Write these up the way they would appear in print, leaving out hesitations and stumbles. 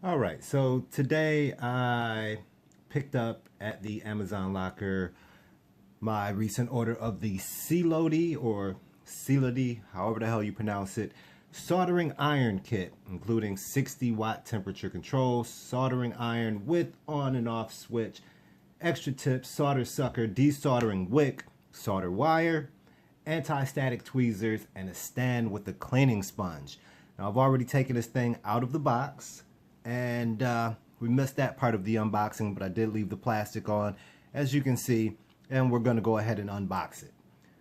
Alright, so today I picked up at the Amazon locker my recent order of the Sealody or Sealody, however the hell you pronounce it, soldering iron kit, including 60-watt temperature control, soldering iron with on and off switch, extra tips, solder sucker, desoldering wick, solder wire, anti-static tweezers, and a stand with a cleaning sponge. Now I've already taken this thing out of the box, and we missed that part of the unboxing, but I did leave the plastic on, as you can see, and we're going to go ahead and unbox it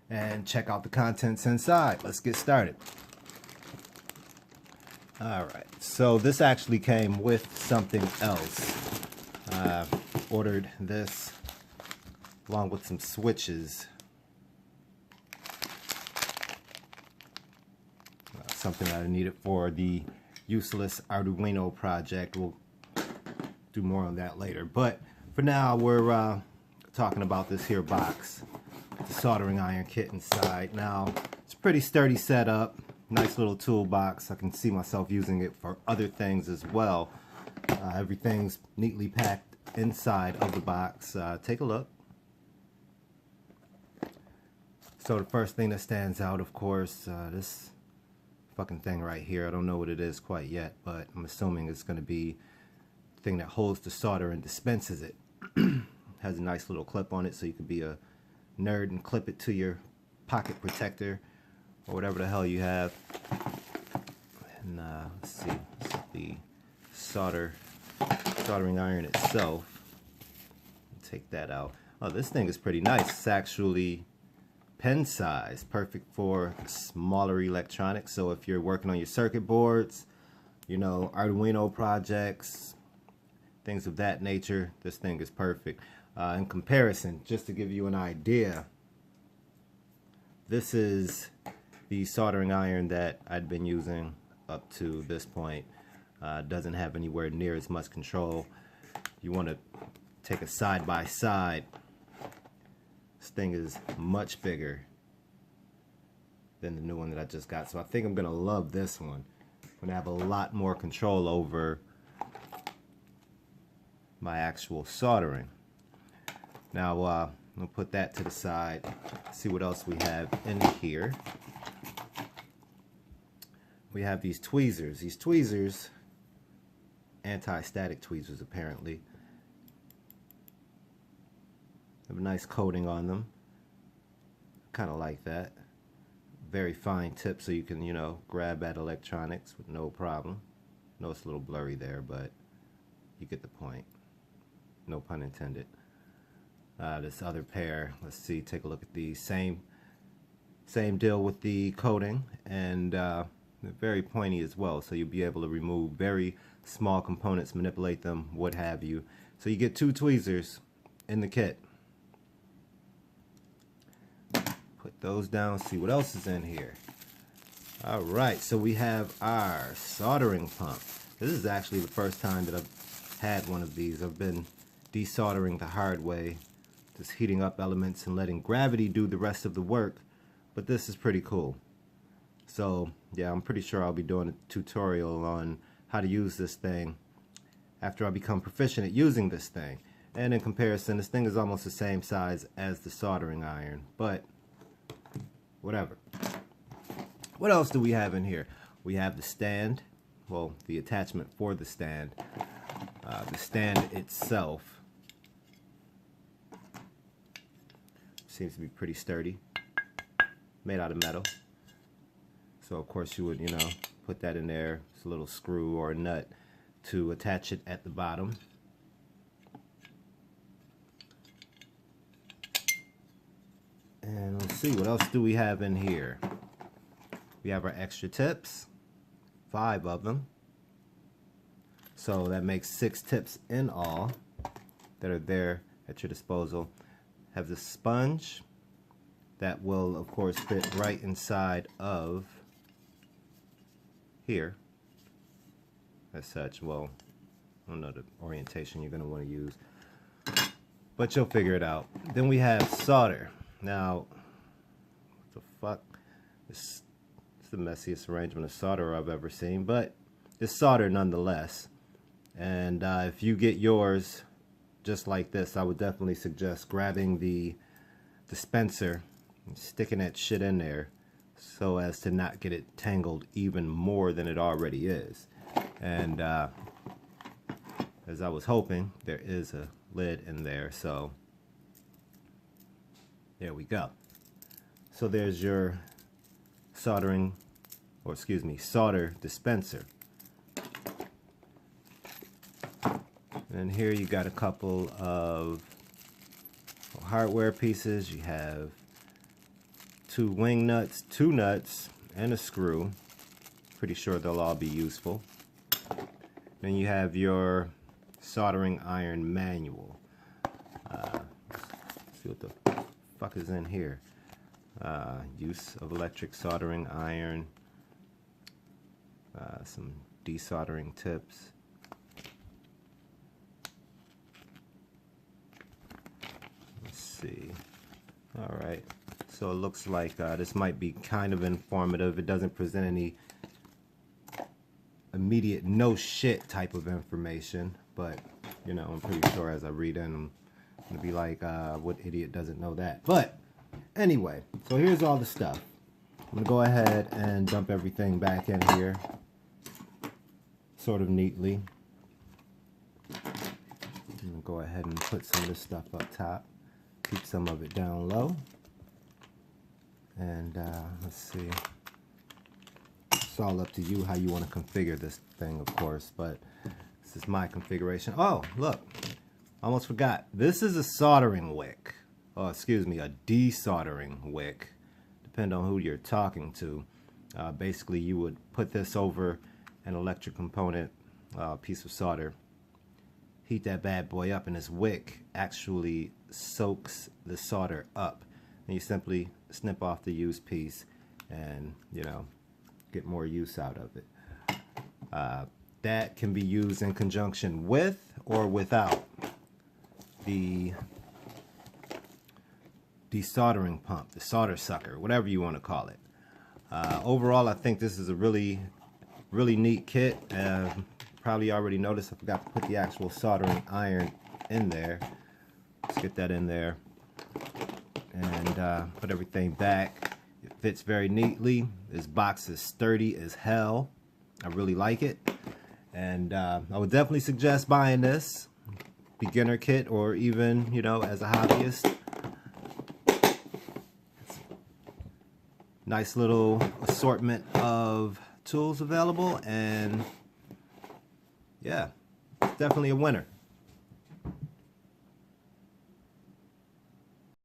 and check out the contents inside. Let's get started. Alright, so this actually came with something else. Ordered this along with some switches. Something that I needed for the useless Arduino project. We'll do more on that later. But for now, we're talking about this here box. The soldering iron kit inside. Now, it's a pretty sturdy setup. Nice little toolbox. I can see myself using it for other things as well. Everything's neatly packed inside of the box. Take a look. So the first thing that stands out, of course, this fucking thing right here. I don't know what it is quite yet, but I'm assuming it's going to be the thing that holds the solder and dispenses it. Has a nice little clip on it, so you can be a nerd and clip it to your pocket protector or whatever the hell you have. And let's see, this is the soldering iron itself. Take that out. Oh, this thing is pretty nice. It's actually pen size, perfect for smaller electronics. So if you're working on your circuit boards, you know, Arduino projects, things of that nature, this thing is perfect. In comparison, just to give you an idea, this is the soldering iron that I'd been using up to this point. Doesn't have anywhere near as much control. You want to take a side by side. This thing is much bigger than the new one that I just got. So I think I'm going to love this one. I'm going to have a lot more control over my actual soldering. Now, I'm going to put that to the side. See what else we have in here. We have these tweezers. These tweezers, anti-static tweezers apparently, have a nice coating on them. Kind of like that. Very fine tip, so you can, you know, grab at electronics with no problem. I know it's a little blurry there, but you get the point. No pun intended. This other pair, let's see, take a look at the same deal with the coating, and they're very pointy as well, so you'll be able to remove very small components, manipulate them, what have you. So you get two tweezers in the kit. Put those down, see what else is in here. Alright, so we have our soldering pump. This is actually the first time that I've had one of these. I've been desoldering the hard way, just heating up elements and letting gravity do the rest of the work, but this is pretty cool. So yeah, I'm pretty sure I'll be doing a tutorial on how to use this thing after I become proficient at using this thing. And in comparison, this thing is almost the same size as the soldering iron, but whatever. What else do we have in here? We have the stand, well, the attachment for the stand. The stand itself seems to be pretty sturdy, made out of metal. So of course you would, you know, put that in there. It's a little screw or a nut to attach it at the bottom. And let's see, what else do we have in here? We have our extra tips, 5 of them. So that makes 6 tips in all that are there at your disposal. Have the sponge that will, of course, fit right inside of here. As such, well, I don't know the orientation you're going to want to use, but you'll figure it out. Then we have solder. Now, what the fuck? It's the messiest arrangement of solder I've ever seen, but it's solder nonetheless. And if you get yours just like this, I would definitely suggest grabbing the dispenser and sticking that shit in there so as to not get it tangled even more than it already is. And as I was hoping, there is a lid in there, so there we go. So there's your solder dispenser. And here you got a couple of hardware pieces. You have 2 wing nuts, 2 nuts, and a screw. Pretty sure they'll all be useful. Then you have your soldering iron manual. Let's see what the fuck is in here. Use of electric soldering iron. Some desoldering tips. Let's see. Alright. So it looks like this might be kind of informative. It doesn't present any immediate no shit type of information, but you know, I'm pretty sure as I read in, I'm gonna be like, what idiot doesn't know that? But anyway, so here's all the stuff. I'm gonna go ahead and dump everything back in here sort of neatly. I'm gonna go ahead and put some of this stuff up top, keep some of it down low, and let's see. It's all up to you how you want to configure this thing, of course, but this is my configuration. Oh, look, almost forgot. This is a soldering wick. Oh, excuse me, a desoldering wick, depending on who you're talking to. Basically, you would put this over an electric component, piece of solder, heat that bad boy up, and this wick actually soaks the solder up. And you simply snip off the used piece and, you know, get more use out of it. That can be used in conjunction with or without the desoldering pump, the solder sucker, whatever you want to call it. Overall, I think this is a really neat kit. Probably already noticed I forgot to put the actual soldering iron in there. Let's get that in there and put everything back. It fits very neatly. This box is sturdy as hell. I really like it, and I would definitely suggest buying this beginner kit, or even, you know, as a hobbyist. Nice little assortment of tools available, and yeah, it's definitely a winner.